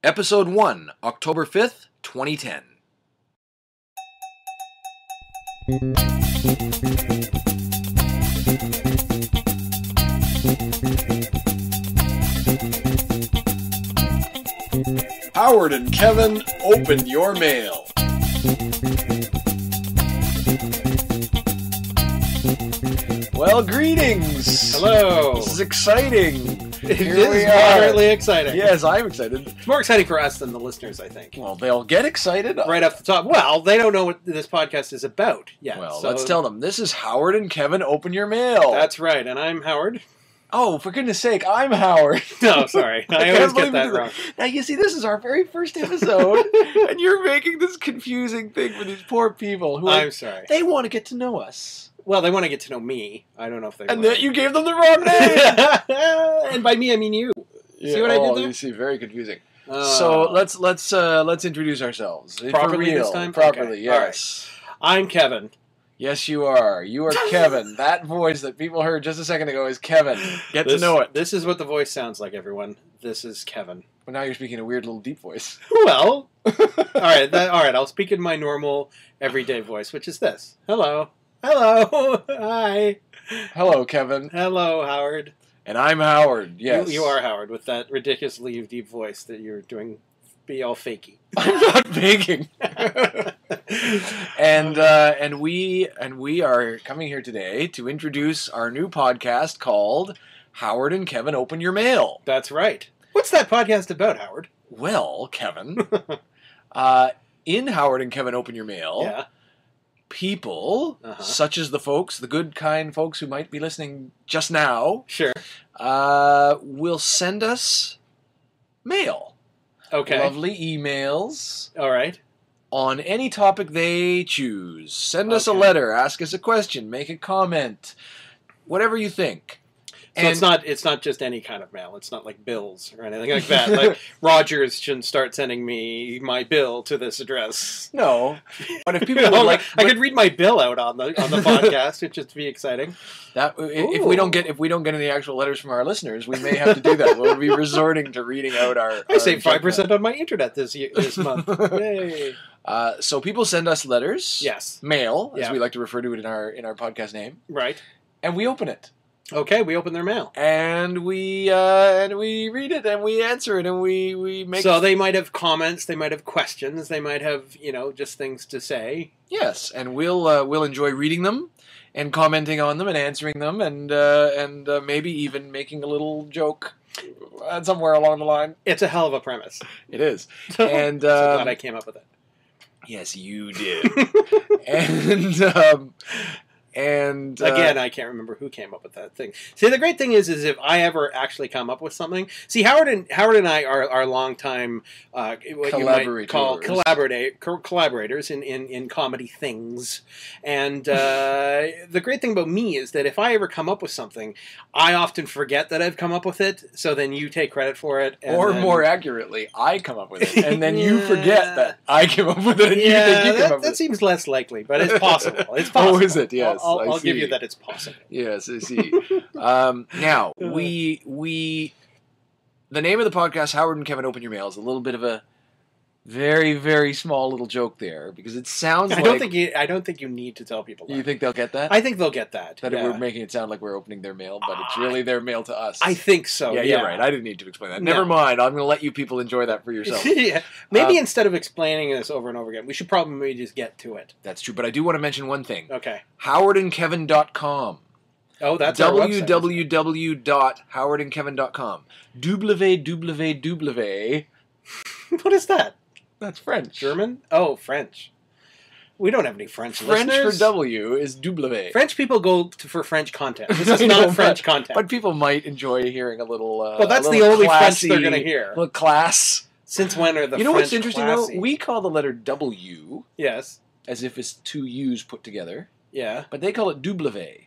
Episode 1, October 5th, 2010. Howard and Kevin opened your mail. Well, greetings. Hello. This is exciting. It is moderately exciting. Yes, I'm excited. It's more exciting for us than the listeners, I think. Well, they'll get excited. Right off the top. Well, they don't know what this podcast is about yet. Well, so let's tell them. This is Howard and Kevin Open Your Mail. That's right, and I'm Howard. Oh, for goodness sake, I'm Howard. No, sorry. I always get that wrong. Now, you see, this is our very first episode, and you're making this confusing thing for these poor people who I'm sorry. They want to get to know us. Well, they want to get to know me. I don't know if they And want that you gave them the wrong name. And by me, I mean you. Yeah, See what I did there? You see, very confusing. So let's introduce ourselves. Properly For real. this time? Properly, Okay. yes. All right. I'm Kevin. Yes, you are. You are Kevin. That voice that people heard just a second ago is Kevin. Get to know it. This is what the voice sounds like, everyone. This is Kevin. Well, now you're speaking a weird little deep voice. Well, all right. I'll speak in my normal, everyday voice, which is this. Hello. Hello. Hi. Hello, Kevin. Hello, Howard. And I'm Howard, yes. You are Howard, with that ridiculously deep voice that you're doing. Be all fakey. I'm not faking. and we are coming here today to introduce our new podcast called Howard and Kevin Open Your Mail. That's right. What's that podcast about, Howard? Well, Kevin, in Howard and Kevin Open Your Mail, Yeah. people, such as the good, kind folks who might be listening just now, Sure. will send us mail. Okay. Lovely emails All right. on any topic they choose. Send us a Okay. letter, ask us a question, make a comment, whatever you think. So it's not just any kind of mail. It's not like bills or anything like that. Like Rogers shouldn't start sending me my bill to this address. No, but if people would like, I could read my bill out on the podcast. It'd just be exciting. That if we don't get any actual letters from our listeners, we may have to do that. We'll be resorting to reading out our. I saved 5% on my internet this month. Yay! So people send us letters. Yes. Mail, as Yeah. we like to refer to it in our podcast name, Right. and we open it. Okay, we open their mail. And we read it and we answer it and we make. So they might have comments, they might have questions, they might have just things to say. Yes, and we'll enjoy reading them and commenting on them and answering them and maybe even making a little joke somewhere along the line. It's a hell of a premise. It is, and so glad I came up with it. Yes, you did. And again, I can't remember who came up with that thing. See, the great thing is if I ever actually come up with something. See, Howard and I are longtime what you might call collaborators in comedy things. And the great thing about me is that if I ever come up with something, I often forget that I've come up with it. So then you take credit for it, more accurately, I come up with it, and then you forget that I came up with it. And you think you came up with it. That seems less likely, but it's possible. It's possible. Oh, is it? Yes. I'll give you that it's possible. Yes, I see. Now, the name of the podcast, Howard and Kevin Open Your Mail, is a little bit of a very, very small little joke there, because it sounds I don't think you need to tell people that. You think they'll get that? I think they'll get that. That we're making it sound like we're opening their mail, but it's really their mail to us. I think so. Yeah, you're right. I didn't need to explain that. Never mind. I'm going to let you people enjoy that for yourself. Yeah. Maybe instead of explaining this over and over again, we should probably just get to it. That's true, but I do want to mention one thing. Okay. HowardandKevin.com. Oh, that's our website. www.howardandkevin.com. www. What is that? That's French. German? Oh, French. We don't have any French French listeners. for W is W. French people go for French content. This is not French content. But people might enjoy hearing a little. Well, that's the only French they're going to hear. A little class. Since when are the French You know what's interesting classy? though? We call the letter W. Yes. As if it's two U's put together. Yeah. But they call it W,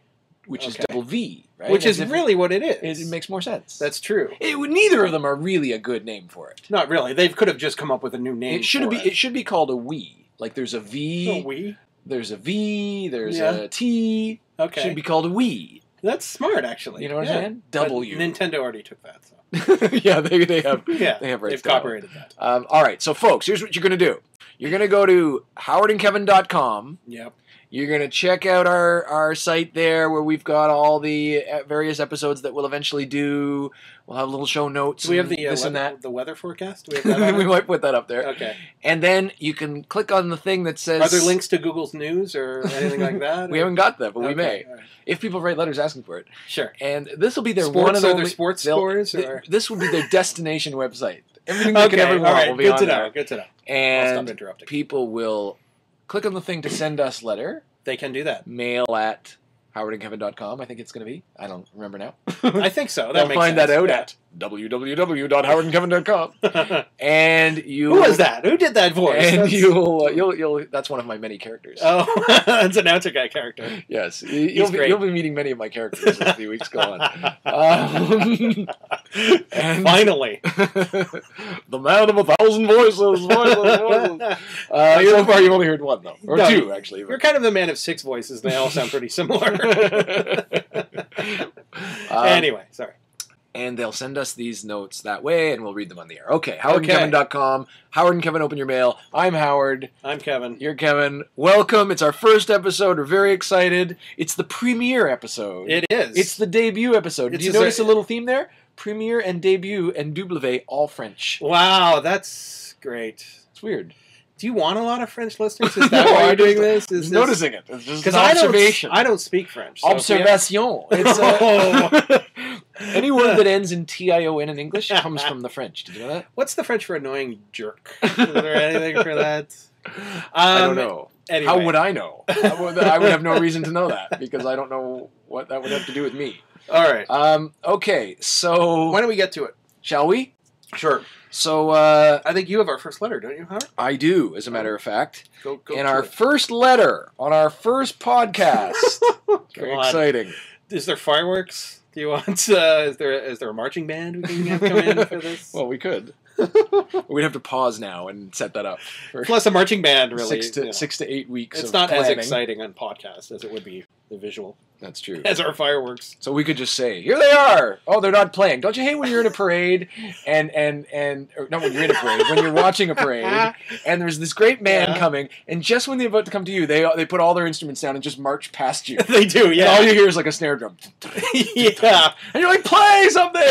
which is double V, right? Which is really what it is. It makes more sense. That's true. Neither of them are really a good name for it. Not really. They could have just come up with a new name. It should be called a we. Like there's a V. A we. There's a V. There's a T. Okay. It should be called a we. That's smart, actually. You know what I'm saying? W. But Nintendo already took that. So. Yeah, they have. Yeah, they have rights. They've copyrighted that. All right, so folks, here's what you're going to do. You're going to go to HowardandKevin.com. Yep. You're going to check out our site there where we've got all the various episodes that we'll eventually do. We'll have little show notes. Do we have the this and that. the weather forecast? Do we have that on We might put that up there. Okay. And then you can click on the thing that says... Are there links to Google's News or anything like that? We haven't got that, but we Okay, may. all right. If people write letters asking for it. Sure. And this will be their sports, one of are the... there sports scores? Or? This will be their destination website. Everything they could ever all want right. will be Good on to there. know. Good to know. And I'll stop interrupting. people will click on the thing to send us letter. They can do that. Mail at HowardandKevin.com, I think it's going to be. I don't remember now. I think so. They'll makes find sense. that out at www.HowardandKevin.com. And you... Who was that? Who did that voice? And you'll that's one of my many characters. Oh, that's an announcer guy character. Yes. You'll be meeting many of my characters as the weeks go on. And finally. The man of 1,000 voices. So far you've only heard one, though. Or no, two, actually. You're kind of the man of 6 voices. They all sound pretty similar. Anyway, sorry. And they'll send us these notes that way, and we'll read them on the air. Okay, HowardandKevin.com. Howard and Kevin, open your mail. I'm Howard. I'm Kevin. You're Kevin. Welcome. It's our first episode. We're very excited. It's the premiere episode. It is. It's the debut episode. Did you notice a little theme there? Premiere and debut and W, all French. Wow, that's great. It's weird. Do you want a lot of French listeners? Is that why you're doing this? Is noticing it. It's just an observation. I don't speak French. So observation. It's any word that ends in T-I-O-N in English comes from the French. Did you know that? What's the French for annoying jerk? Is there anything for that? I don't know. Anyway. How would I know? I would have no reason to know that because I don't know what that would have to do with me. All right. Okay, so... Why don't we get to it? Shall we? Sure. So, I think you have our first letter, don't you, Howard? I do, as a matter of fact. Go and our first letter on our first podcast. Very exciting. Is there fireworks? Do you want? Is there a marching band we can have come in for this? Well, we could. We'd have to pause now and set that up. Plus, a marching band really 6 to 8 weeks. It's not as exciting on podcast as it would be the visual. That's true. As our fireworks. So we could just say, "Here they are." Oh, they're not playing. Don't you hate when you're in a parade or not when you're in a parade, when you're watching a parade, and there's this great band coming, and just when they're about to come to you, they put all their instruments down and just march past you. They do, yeah. And all you hear is like a snare drum. Yeah. And you're like, "Play something."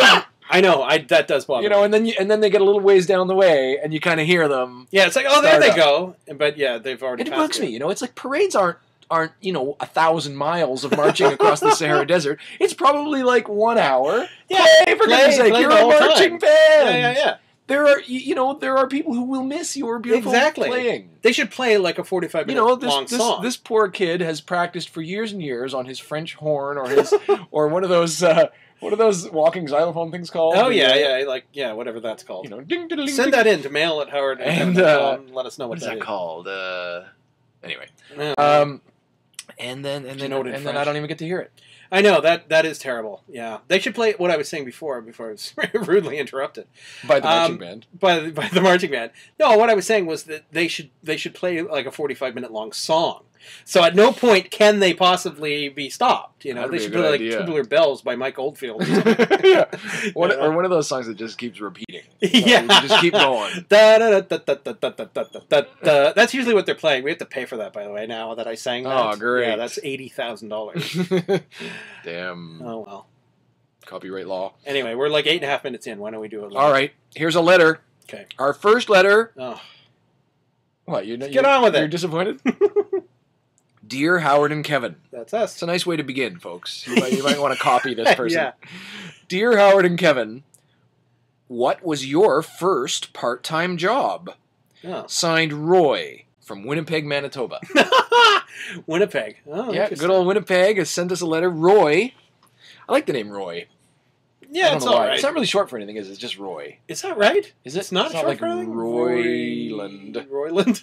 I know, that does bother me. And then they get a little ways down the way, and you kind of hear them. Yeah, it's like, oh, there they go. But yeah, they've already. And it bugs me. It's like parades aren't 1,000 miles of marching across the Sahara Desert. It's probably like 1 hour. Yeah, play for goodness sake. You're a marching band. Yeah. There are people who will miss your beautiful playing. They should play like a 45-minute long song. This poor kid has practiced for years and years on his French horn or his or one of those. What are those walking xylophone things called? Oh, yeah, whatever that's called. Ding, ding, send that in to mail at Howard and let us know what that is. Called? Anyway. And then I don't even get to hear it. I know, that is terrible. Yeah. They should play what I was saying before I was rudely interrupted. By the marching band. By the marching band. No, what I was saying was that they should play like a 45-minute long song. So at no point can they possibly be stopped. They should play like Tubular Bells by Mike Oldfield. Yeah. Or one of those songs that just keeps repeating. Yeah. You just keep going. That's usually what they're playing. We have to pay for that, by the way, now that I sang that. Oh, great. Yeah, that's $80,000. Damn. Oh, well. Copyright law. Anyway, we're like 8.5 minutes in. Why don't we do it? All right. Here's a letter. Okay. Our first letter. Oh. What? Get on with it. You're disappointed? Dear Howard and Kevin. That's us. It's a nice way to begin, folks. You might want to copy this person. Yeah. Dear Howard and Kevin, what was your first part-time job? Oh. Signed, Roy, from Winnipeg, Manitoba. Winnipeg. Oh, yeah, good old Winnipeg has sent us a letter. Roy. I like the name Roy. Yeah, it's all right. It's not really short for anything, is it? It's just Roy. Is that right? Is it? It's not short like for anything? Royland. Royland.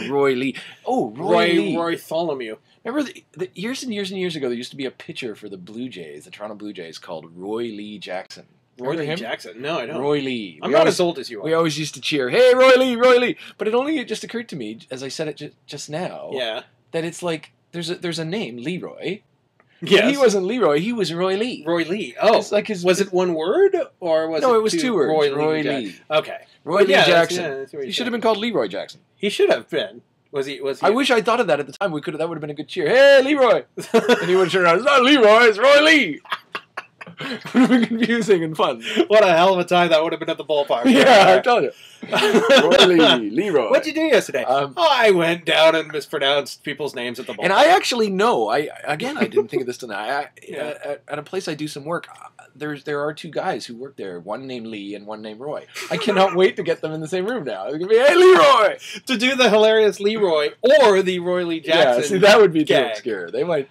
Roy Lee. Oh, Roy Lee. Roy Tholomew. Remember the years and years and years ago, there used to be a pitcher for the Blue Jays, the Toronto Blue Jays, called Roy Lee Jackson. Roy Lee Jackson? No, I don't. Roy Lee. I'm not as old as you are. We always used to cheer, "Hey, Roy Lee, Roy Lee!" But it only just occurred to me, as I said it just now, that it's like there's a name, Leroy, Yes. He wasn't Leroy. He was Roy Lee. Roy Lee. Oh, was it one word or was it? No, it was two words. Roy Lee. Okay. Roy Lee Jackson. He should have been called Leroy Jackson. He should have been. Was he? I wish I thought of that at the time. That would have been a good cheer. Hey, Leroy! And he would have turned around. It's not Leroy. It's Roy Lee. It would have been confusing and fun. What a hell of a time that would have been at the ballpark. Yeah, I told you. Roy Lee, Leroy. What'd you do yesterday? I went down and mispronounced people's names at the ballpark. And I actually know. I didn't think of this tonight. At a place I do some work, there are two guys who work there. One named Lee and one named Roy. I cannot wait to get them in the same room now. They're gonna be, hey, Leroy, to do the hilarious Leroy or the Roy Lee Jackson. Yeah, see, that would be too obscure. They might.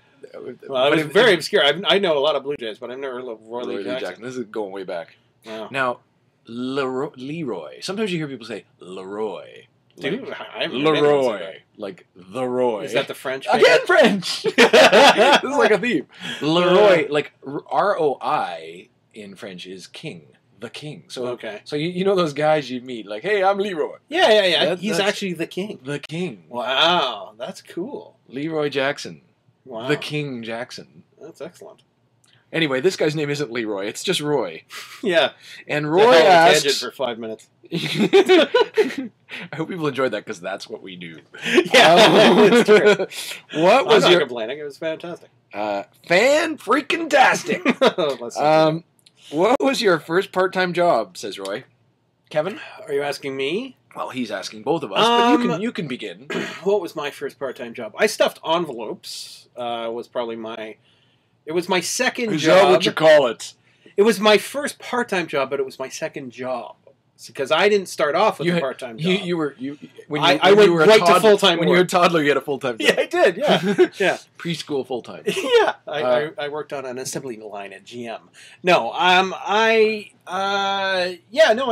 Well, it was very obscure. I know a lot of Blue Jays, but I've never heard of Roy Lee Jackson. This is going way back. Wow. Now, Leroy. Sometimes you hear people say Leroy. Dude, Leroy. Like the Roy. Is that the French? Again, French! This is like a theme. Leroy, like R-O-I in French is king. The king. So you know those guys you meet, like, hey, I'm Leroy. Yeah. He's actually the king. The king. Wow, that's cool. Leroy Jackson. Wow. The King Jackson. That's excellent. Anyway, this guy's name isn't Leroy. It's just Roy. Yeah. And Roy asks... tangent for 5 minutes. I hope people enjoyed that because that's what we do. Yeah, it's true. What was I'm not complaining. It was fantastic. Fan-freaking-tastic. What was your first part-time job, says Roy? Kevin? Are you asking me? Well, he's asking both of us, but you can begin. What was my first part-time job? I stuffed envelopes. Was probably my... It was my second job. Is that what you call it? It was my first part-time job, but it was my second job. Because I didn't start off with a part-time job. I went right to full-time work. When you were a toddler, you had a full-time job. Yeah, I did, yeah. Preschool full-time. Yeah. I worked on an assembly line at GM. No, I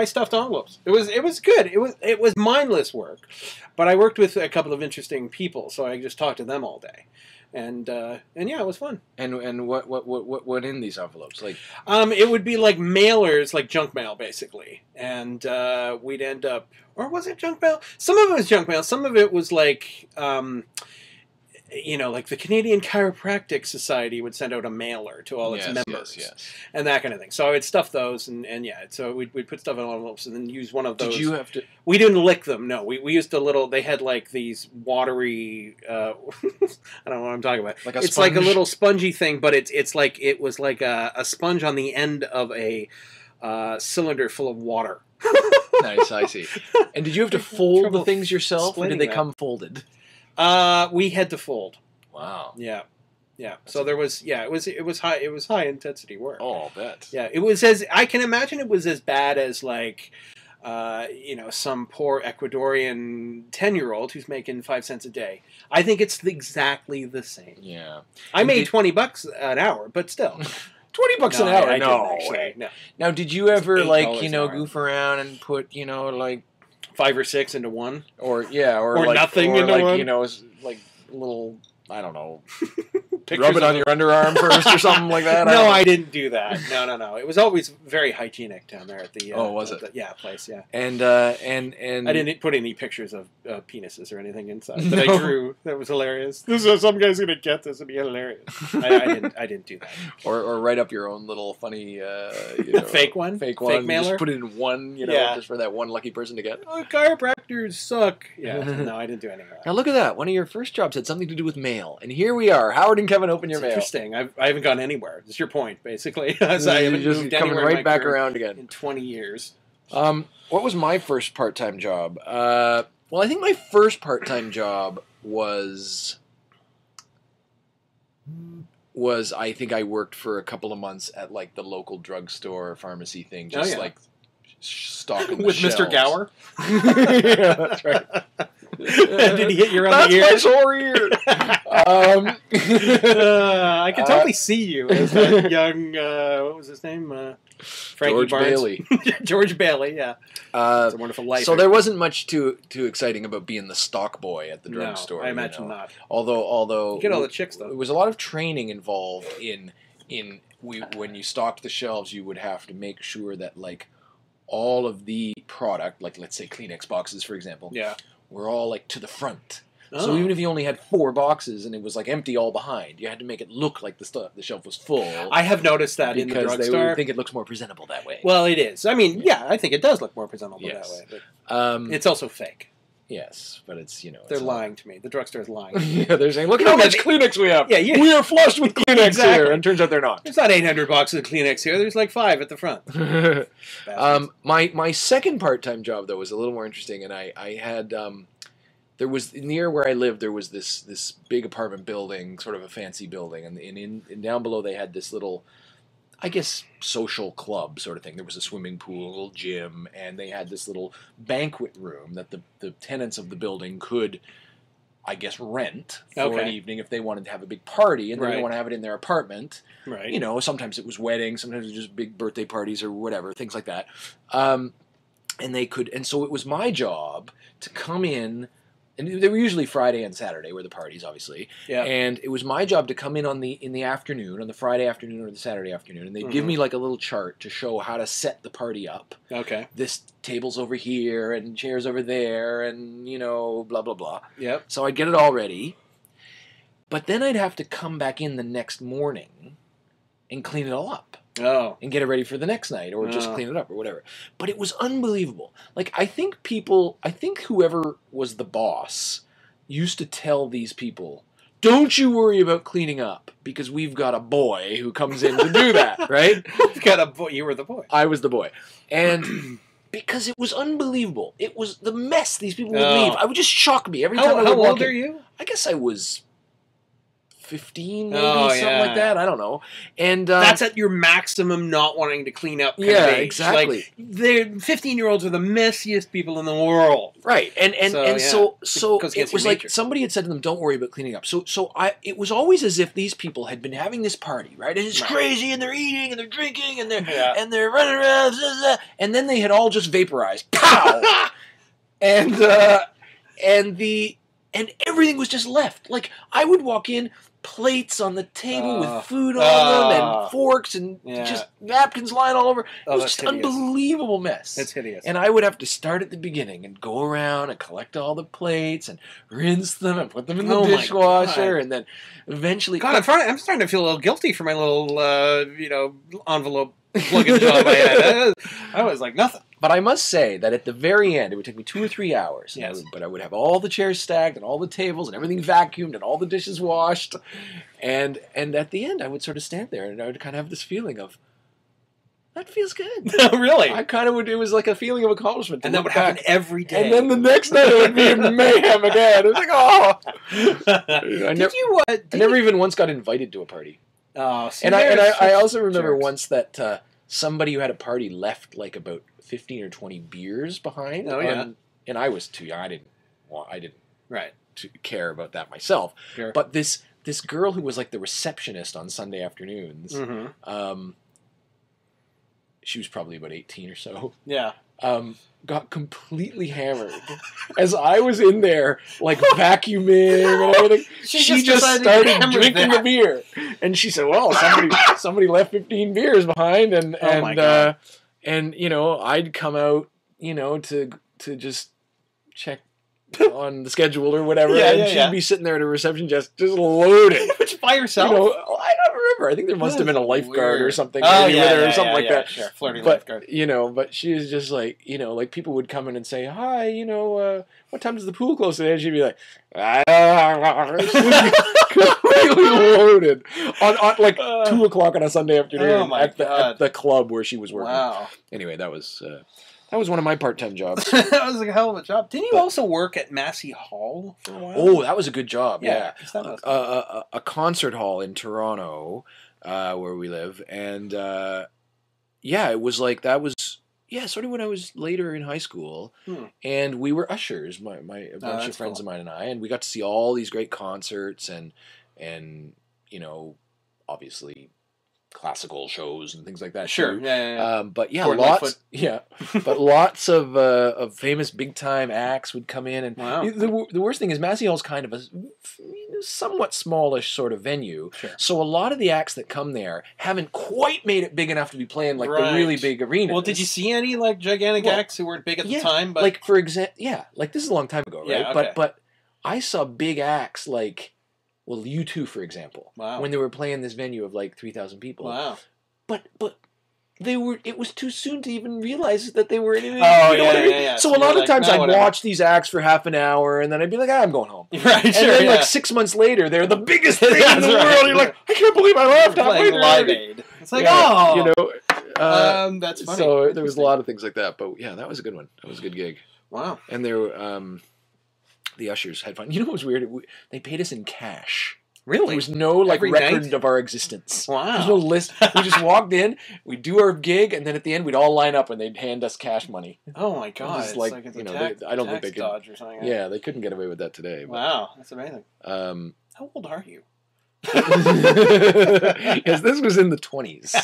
stuffed envelopes. It was good. It was mindless work. But I worked with a couple of interesting people, so I just talked to them all day. And yeah, it was fun. And what in these envelopes? Like, it would be like mailers, like junk mail, basically. And we'd end up, or was it junk mail? Some of it was junk mail. Some of it was like, like the Canadian Chiropractic Society would send out a mailer to all its members, and that kind of thing. So I would stuff those, and so we'd put stuff in envelopes and then use one of those. Did you have to? We didn't lick them. No, we used a little. They had like these watery. I don't know what I'm talking about. It's like a little spongy thing, but it was like a sponge on the end of a cylinder full of water. Nice, I see. And did you have to fold the things yourself, or did they come folded? We had to fold. Wow. Yeah. So there was, it was high intensity work. Oh, I'll bet. Yeah, I can imagine it was as bad as like, some poor Ecuadorian 10-year-old who's making 5 cents a day. I think it's exactly the same. Yeah. I made $20 an hour, but still. $20 an hour? No way. No. Now, did you ever goof around and put, like 5 or 6 into one, or like, nothing into one, like little, I don't know, rub it on your underarm first or something like that. No, I didn't do that. No. It was always very hygienic down there at the. Was it? Place. Yeah. And I didn't put any pictures of penises or anything inside that I drew. That was hilarious. Some guy's gonna get this and be hilarious. I didn't do that. Or write up your own little funny, fake one, fake mailer. Just put it in one, just for that one lucky person to get. Oh, chiropractors suck. Yeah. No, I didn't do any of that. Now look at that. One of your first jobs had something to do with mail, and here we are. Howard and Kevin open your mail. Interesting. I haven't gone anywhere. That's your point, basically. I haven't just coming right back around again in 20 years. What was my first part-time job? Well, I think my first part-time job was I think I worked for a couple of months at like the local drugstore pharmacy thing, just like stocking the with shelves. Mr. Gower. Yeah, that's right. Did he hit you around the ear? That's my sore ear. I can totally see you as that young, what was his name? Frankie George Barnes. Bailey. George Bailey, yeah. It's a wonderful life. So there wasn't much too exciting about being the stock boy at the drugstore. I imagine not. Although you get all the chicks though. There was a lot of training involved in when you stocked the shelves. You would have to make sure that like all of the product, like let's say Kleenex boxes, for example, were all like to the front. So even if you only had 4 boxes and it was like empty all behind, you had to make it look like the shelf was full. I have noticed that in the drugstore. Because they would think it looks more presentable that way. Well, it is. I mean, I think it does look more presentable that way. But it's also fake. Yes, but it's, They're lying to me. The drugstore's lying. Yeah, they're saying, look how much Kleenex we have. Yeah, we are flushed with Kleenex here. And turns out they're not. There's not 800 boxes of Kleenex here. There's like 5 at the front. My second part-time job, though, was a little more interesting. And I had... there was, near where I lived, there was this big apartment building, sort of a fancy building. And down below they had this little... I guess, social club sort of thing. There was a swimming pool, a little gym, and they had this little banquet room that the tenants of the building could, I guess, rent for an evening if they wanted to have a big party, and they didn't want to have it in their apartment. Right. Sometimes it was weddings, sometimes it was just big birthday parties or whatever, things like that. And so it was my job to come in. And they were usually Friday and Saturday were the parties, obviously. Yeah. And it was my job to come in in the afternoon, on the Friday afternoon or the Saturday afternoon, and they'd give me like a little chart to show how to set the party up. Okay. This table's over here, and chairs over there, and, blah, blah, blah. Yep. So I'd get it all ready. But then I'd have to come back in the next morning and clean it all up. Oh. And get it ready for the next night, or just clean it up, or whatever. But it was unbelievable. Like, I think whoever was the boss used to tell these people, don't you worry about cleaning up, because we've got a boy who comes in to do that, right? We've got a boy. You were the boy. I was the boy. And because it was unbelievable. It was the mess these people would leave. I would just shock me every time I would walk in. How old are you? I guess I was 15, maybe, something like that. I don't know. And that's at your maximum not wanting to clean up. Exactly. Like, the 15-year-olds are the messiest people in the world. Right. So it was like somebody had said to them, "Don't worry about cleaning up." So it was always as if these people had been having this party, right? And it's crazy, and they're eating, and they're drinking, and they're running around, and then they had all just vaporized. Pow! and everything was just left. Like, I would walk in, plates on the table with food on them, and forks, and just napkins lying all over. It was just an unbelievable mess. It's hideous. And I would have to start at the beginning and go around and collect all the plates and rinse them and put them in the dishwasher, and then eventually... God, I'm starting to feel a little guilty for my little, envelope plug-in job I had. I was like nothing. But I must say that at the very end, it would take me 2 or 3 hours. Yes. But I would have all the chairs stacked and all the tables and everything vacuumed and all the dishes washed. And at the end, I would sort of stand there and I would kind of have this feeling of, that feels good. Really? I kind of would. It was like a feeling of accomplishment. And that would happen every day. And then the next night it would be mayhem again. It was like, oh. I never even once got invited to a party. Oh, and I also remember once that somebody who had a party left like about 15 or 20 beers behind. Oh, yeah. And I was too young. I didn't to care about that myself. Sure. But this girl who was like the receptionist on Sunday afternoons, she was probably about 18 or so. Yeah. Got completely hammered as I was in there, like vacuuming and everything. She just started drinking a beer, and she said, "Well, somebody left 15 beers behind," and I'd come out, to just check on the schedule or whatever, and she'd be sitting there at a reception just loaded. Which by herself? I don't remember. I think there must have been a lifeguard or something with her or something like that. Sure, flirting lifeguard. But she was just like, like people would come in and say, "Hi, what time does the pool close today?" And she'd be like, completely loaded on like 2 o'clock on a Sunday afternoon at the club where she was working. Wow. Anyway, that was one of my part-time jobs. That was a hell of a job. Didn't you also work at Massey Hall for a while? Oh, that was a good job, yeah. A concert hall in Toronto, where we live. And, it was like, that was, sort of when I was later in high school. And we were ushers, a bunch of friends of mine and I. And we got to see all these great concerts and obviously classical shows and things like that. Sure. But lots of famous big time acts would come in, and the worst thing is Massey Hall's kind of a somewhat smallish sort of venue. Sure. So a lot of the acts that come there haven't quite made it big enough to be playing like the really big arenas. Well, did you see any like gigantic acts who weren't big at the time? But like for example, like this is a long time ago, right? Yeah, okay. But I saw big acts like, well, U2, for example. Wow. When they were playing this venue of like 3,000 people. Wow. But it was too soon to even realize that they were in it. Oh, you know what I mean? yeah. So a lot of times I'd watch these acts for half an hour, and then I'd be like, I'm going home. Right, and then like 6 months later, they're the biggest thing in the world. You're like, I can't believe I left halfway through. Live Aid. It's like, you know. That's funny. So there was a lot of things like that. But yeah, that was a good one. That was a good gig. Wow. And the ushers had fun. You know what was weird? They paid us in cash. Really? There was no record night? of our existence. Wow. There's no list. We just walked in, we'd do our gig, and then at the end we'd all line up and they'd hand us cash money. Oh my god! It's like it's you know, tax, I don't think they could. Dodge or something. Yeah, they couldn't get away with that today. But, wow, that's amazing. How old are you? Yes, this was in the 20s.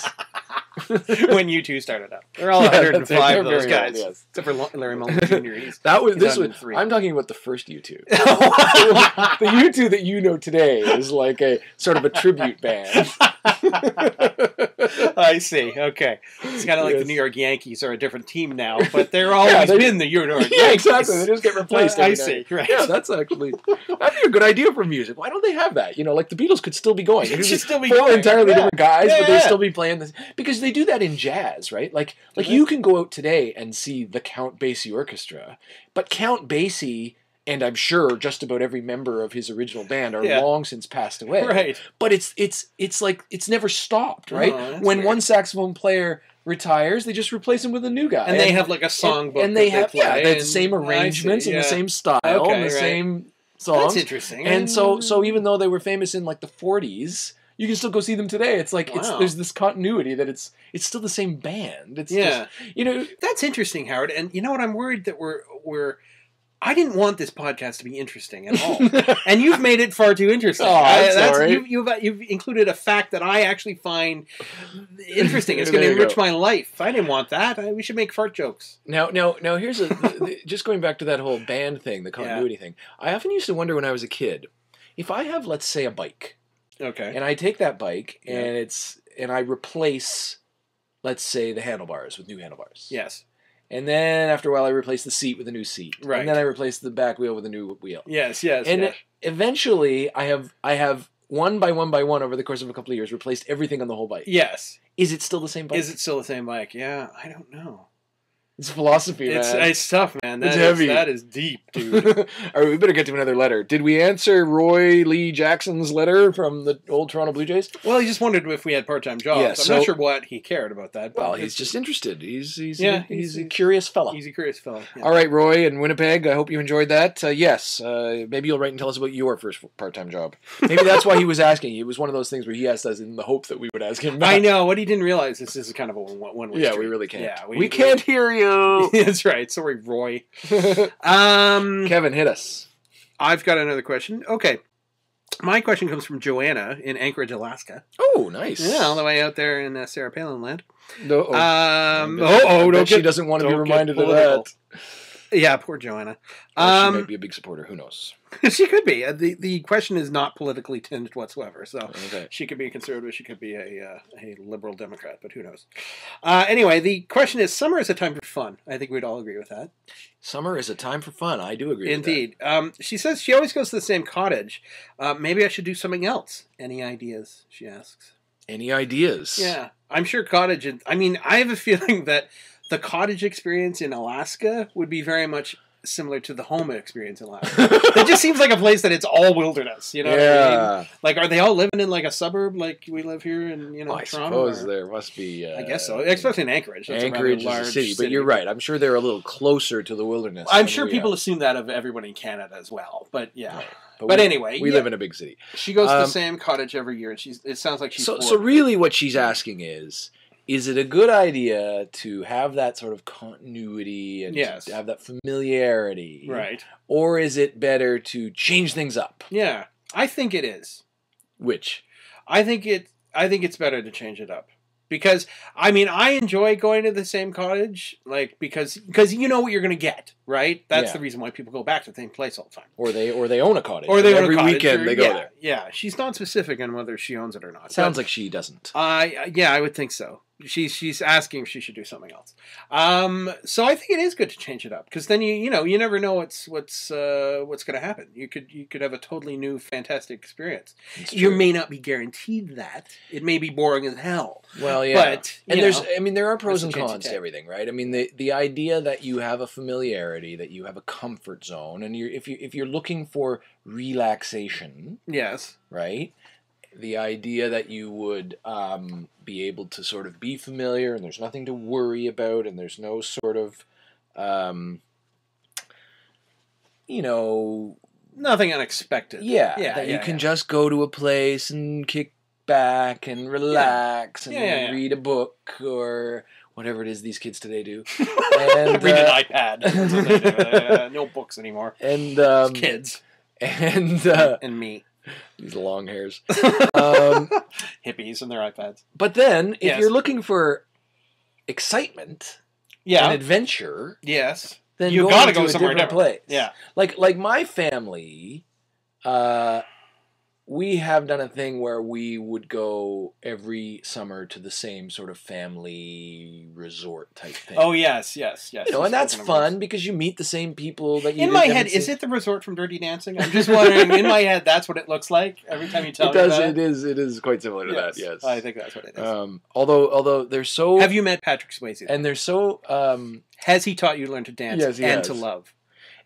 When U2 started up. They're all 105 of those guys. Old, yes. Except for Larry Mullen Jr. I'm talking about the first U2. The U2 that you know today is like a sort of a tribute band. I see. Okay. It's kind of like the New York Yankees are a different team now, but they're always been the New York Yankees. Yeah, exactly. They just get replaced. I see. Right. Yeah, that'd be a good idea for music. Why don't they have that? You know, like the Beatles could still be going. It should still be four going. entirely different guys, but they'd still be playing this because they do that in jazz, right? Like you can go out today and see the Count Basie Orchestra, but Count Basie and I'm sure just about every member of his original band are long since passed away. Right. But it's like it's never stopped, right? When weird. one saxophone player retires, they just replace him with a new guy. And they have like a songbook. And they have they have the same arrangements and the same style and the same songs. That's interesting. And so even though they were famous in like the 40s, you can still go see them today. It's like there's this continuity that it's still the same band. It's just, you know, that's interesting, Howard. And you know what? I'm worried that we're I didn't want this podcast to be interesting at all, and you've made it far too interesting. Oh, I'm sorry. You've included a fact that I actually find interesting. It's going to enrich my life. I didn't want that. We should make fart jokes. Now, here's just going back to that whole band thing, the continuity thing. I often used to wonder when I was a kid, if I have, let's say, a bike, and I take that bike and I replace, let's say, the handlebars with new handlebars. Yes. And then after a while, I replace the seat with a new seat. Right. And then I replace the back wheel with a new wheel. Yes. And eventually, I have one by one over the course of a couple of years replaced everything on the whole bike. Yes. Is it still the same bike? Is it still the same bike? Yeah, I don't know. It's philosophy, man. It's tough, man. It's heavy. That is deep, dude. All right, we better get to another letter. Did we answer Roy Lee Jackson's letter from the old Toronto Blue Jays? Well, he just wondered if we had part-time jobs. I'm not sure what he cared about that. Well, he's just interested. He's a curious fella. He's a curious fella. Yeah. All right, Roy in Winnipeg, I hope you enjoyed that. Yes, maybe you'll write and tell us about your first part-time job. Maybe that's why he was asking. It was one of those things where he asked us in the hope that we would ask him back. I know. What he didn't realize is this is kind of a one-way street. Yeah, we really can't. Yeah, we can't hear you. That's right. Sorry, Roy. Kevin, hit us. I've got another question. Okay. My question comes from Joanna in Anchorage, Alaska. Oh, nice. Yeah, all the way out there in Sarah Palin land. She doesn't want to be reminded of that. Yeah, poor Joanna. She might be a big supporter. Who knows? She could be. The question is not politically tinged whatsoever. So she could be a conservative. She could be a liberal Democrat. But who knows? Anyway, the question is: summer is a time for fun. I think we'd all agree with that. Summer is a time for fun. I do agree. Indeed. With that. She says she always goes to the same cottage. Maybe I should do something else. Any ideas? She asks. Any ideas? Yeah, I'm sure cottage. I mean, I have a feeling that the cottage experience in Alaska would be very much similar to the home experience in Alaska. It just seems like a place that it's all wilderness, you know? Yeah. What I mean? Like, are they all living in like a suburb like we live here in Toronto? I suppose there must be. I guess so, especially in Anchorage. That's Anchorage is a city, but you're right. I'm sure they're a little closer to the wilderness. I'm sure people assume that of everyone in Canada as well, but yeah. Right. But anyway, we live in a big city. She goes to the same cottage every year, and it sounds like she's so really what she's asking is it a good idea to have that sort of continuity and to have that familiarity? Right. Or is it better to change things up? Yeah, I think it is. Which? I think it's better to change it up. Because, I mean, I enjoy going to the same cottage, like, because you know what you're going to get, right? That's the reason why people go back to the same place all the time. Or they own a cottage. Or they own every a cottage. Weekend they go there. Yeah, she's not specific on whether she owns it or not. Sounds like she doesn't. Yeah, I would think so. She's asking if she should do something else. So I think it is good to change it up, because then you never know what's going to happen. You could have a totally new, fantastic experience. You may not be guaranteed that. It may be boring as hell. Well, yeah. But there are pros and cons to everything, right? I mean, the idea that you have a familiarity, that you have a comfort zone, and if you're looking for relaxation, yes, right. The idea that you would be able to sort of be familiar and there's nothing to worry about and there's no sort of, nothing unexpected. Yeah, you can just go to a place and kick back and relax and read a book or whatever it is these kids today do. And, read an iPad. That's what they do. No books anymore. And kids. And me. These long hairs. Hippies and their iPads. But then, if you're looking for excitement and adventure, then you got to go somewhere different place. Yeah. Like my family, we have done a thing where we would go every summer to the same sort of family resort type thing. Oh, yes. And that's fun because you meet the same people that you. In my head, is it the resort from Dirty Dancing? I'm just wondering. In my head, that's what it looks like every time you tell me that. It is quite similar to that. Yes, I think that's what it is. Although they're so. Have you met Patrick Swayze? And they're so. Has he taught you to learn to dance and to love?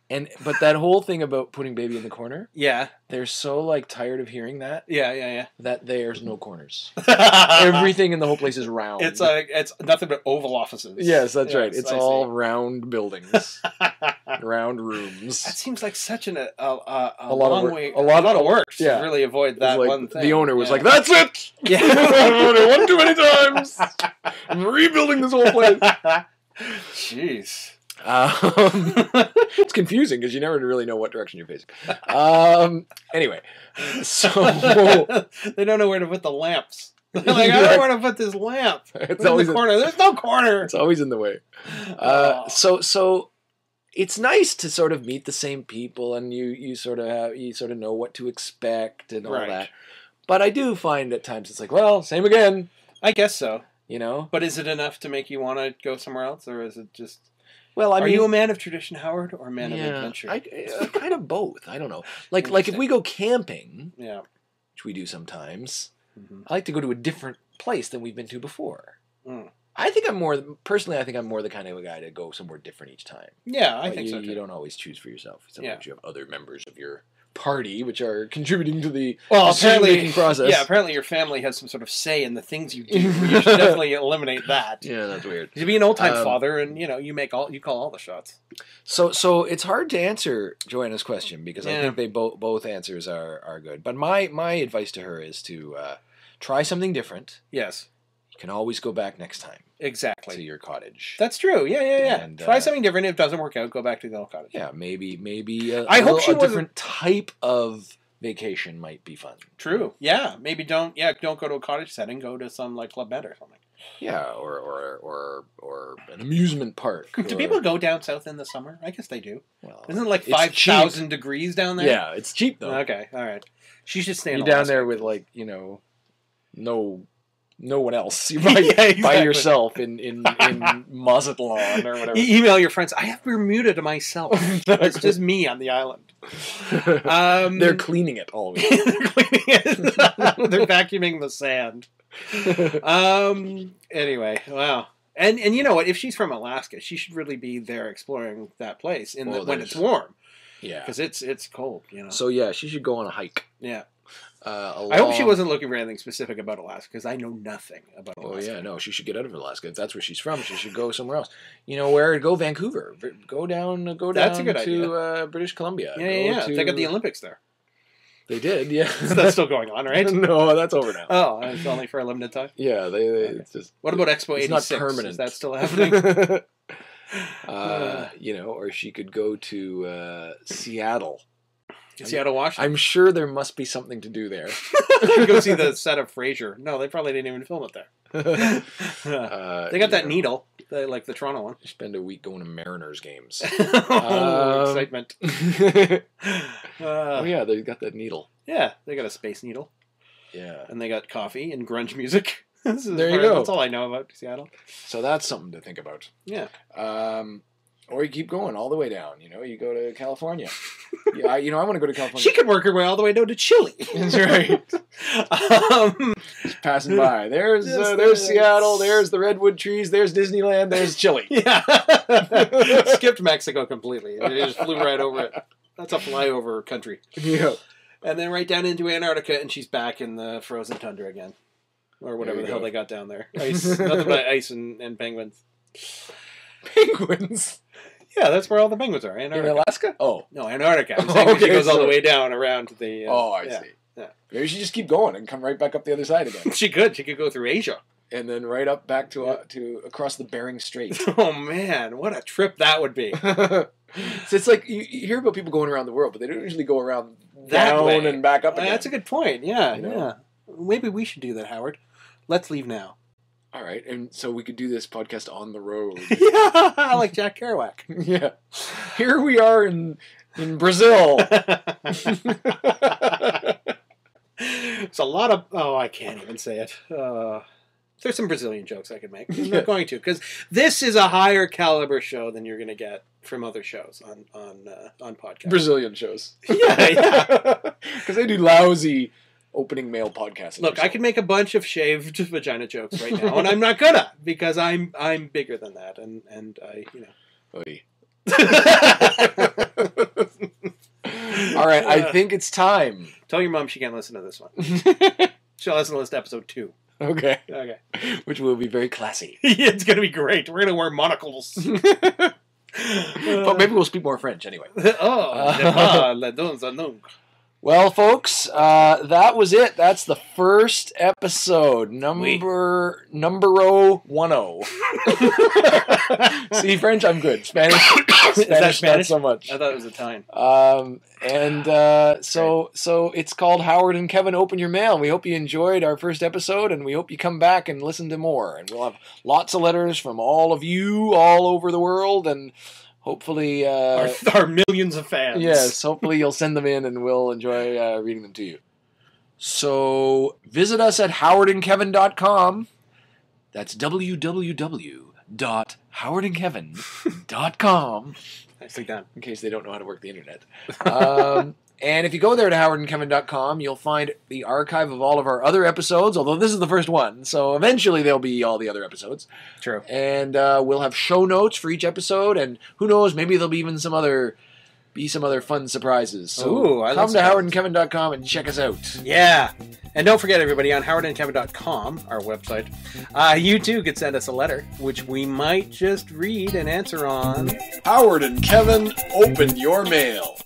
But that whole thing about putting baby in the corner, they're so tired of hearing that. Yeah. That there's no corners. Everything in the whole place is round. It's nothing but oval offices. Yes, that's right. It's all round buildings, round rooms. That seems like such a lot of work to really avoid that one thing. The owner was like, "That's it. Yeah, I've one too many times. I'm rebuilding this whole place." Jeez. It's confusing because you never really know what direction you're facing. Anyway, so they don't know where to put the lamps. They're like, I don't know where to put this lamp. It's always in the corner. There's no corner. It's always in the way. So it's nice to sort of meet the same people, and you sort of know what to expect and all that. But I do find at times it's like, well, same again. I guess so. But is it enough to make you want to go somewhere else, or is it just? Well, I mean, are you a man of tradition, Howard, or a man of adventure? Kind of both. I don't know. Like if we go camping, which we do sometimes, I like to go to a different place than we've been to before. I think I'm more the kind of a guy to go somewhere different each time. Yeah, I think so too. You don't always choose for yourself. Sometimes you have other members of your party which are contributing to the decision-making process. Yeah, apparently your family has some sort of say in the things you do. You should definitely eliminate that. Yeah, that's weird. You be an old-time father, and you call all the shots. So it's hard to answer Joanna's question because I think they both answers are good. But my advice to her is to try something different. Yes. You can always go back next time. Exactly. To your cottage. That's true. Yeah. And, try something different. If it doesn't work out, go back to the old cottage. Yeah, maybe I hope a different type of vacation might be fun. True. Yeah. Maybe don't go to a cottage setting. Go to some Club Med or something. Yeah, or an amusement park. Do people go down south in the summer? I guess they do. Well, isn't it 5,000 degrees down there? Yeah, it's cheap though. Okay, all right. She should stay in Alaska. Down there with no one else. You're by yourself in Mazatlan or whatever. Email your friends. I have Bermuda to myself. It's just me on the island. They're cleaning it always. They're vacuuming the sand. Anyway, wow. And you know what? If she's from Alaska, she should really be there exploring that place when it's warm. Yeah, because it's cold. So yeah, she should go on a hike. Yeah. I hope she wasn't looking for anything specific about Alaska, because I know nothing about Alaska. Oh yeah, no, she should get out of Alaska. If that's where she's from, she should go somewhere else. Where? Go Vancouver. Go down. That's a good idea. British Columbia. Yeah. They got the Olympics there. They did, yeah. That's still going on, right? No, that's over now. Oh, it's only for a limited time? Yeah, it's just... What about Expo 86? It's not permanent. Is that still happening? Or she could go to Seattle. Seattle, Washington? I'm sure there must be something to do there. Go see the set of Frasier. No, they probably didn't even film it there. They got that needle, like the Toronto one. Spend a week going to Mariners games. Excitement. Oh yeah, they got that needle. Yeah, they got a space needle. Yeah. And they got coffee and grunge music. There you go. That's all I know about Seattle. So that's something to think about. Yeah. Or you keep going all the way down. You know, you go to California. Yeah, I want to go to California. She could work her way all the way down to Chile. That's right. Just passing by. There's Seattle. There's the redwood trees. There's Disneyland. There's Chile. Yeah. Skipped Mexico completely. They just flew right over it. That's a flyover country. Yeah. And then right down into Antarctica, and she's back in the frozen tundra again, or whatever the hell they got down there. Ice, nothing but ice and penguins. Penguins. Yeah, that's where all the penguins are. Antarctica. In Alaska? Oh. No, Antarctica. I'm saying she goes all the way down around the... I see. Yeah. Maybe she just keep going and come right back up the other side again. She could. She could go through Asia. And then right up back to across the Bering Strait. Oh, man. What a trip that would be. So it's like, you hear about people going around the world, but they don't usually go around down and back up again. That's a good point. Yeah, yeah. Maybe we should do that, Howard. Let's leave now. All right, and so we could do this podcast on the road. Yeah, like Jack Kerouac. Yeah. Here we are in Brazil. It's a lot of... Oh, I can't even say it. There's some Brazilian jokes I could make. I'm not going to, because this is a higher caliber show than you're going to get from other shows on podcasts. Brazilian shows. Yeah. Because they do lousy... opening male podcast. Look, I can make a bunch of shaved vagina jokes right now, and I'm not gonna because I'm bigger than that, and I Oy. All right, I think it's time. Tell your mom she can't listen to this one. She'll listen to episode 2. Okay. Okay. Which will be very classy. It's gonna be great. We're gonna wear monocles. But maybe we'll speak more French anyway. Well, folks, that was it. That's the first episode, number 10. See, French, I'm good. Spanish, Is that Spanish? Not so much. I thought it was Italian. So it's called Howard and Kevin Open Your Mail. We hope you enjoyed our first episode, and we hope you come back and listen to more. And we'll have lots of letters from all of you all over the world, and hopefully... our millions of fans. Yes, hopefully you'll send them in and we'll enjoy reading them to you. So visit us at HowardandKevin.com. That's www.HowardandKevin.com. Nicely done. In case they don't know how to work the internet. And if you go there to HowardandKevin.com, you'll find the archive of all of our other episodes, although this is the first one, so eventually there'll be all the other episodes. True. And we'll have show notes for each episode, and who knows, maybe there'll be even some other fun surprises. So come to HowardandKevin.com and check us out. Yeah. And don't forget, everybody, on HowardandKevin.com, our website, you too could send us a letter, which we might just read and answer on Howard and Kevin Open Your Mail.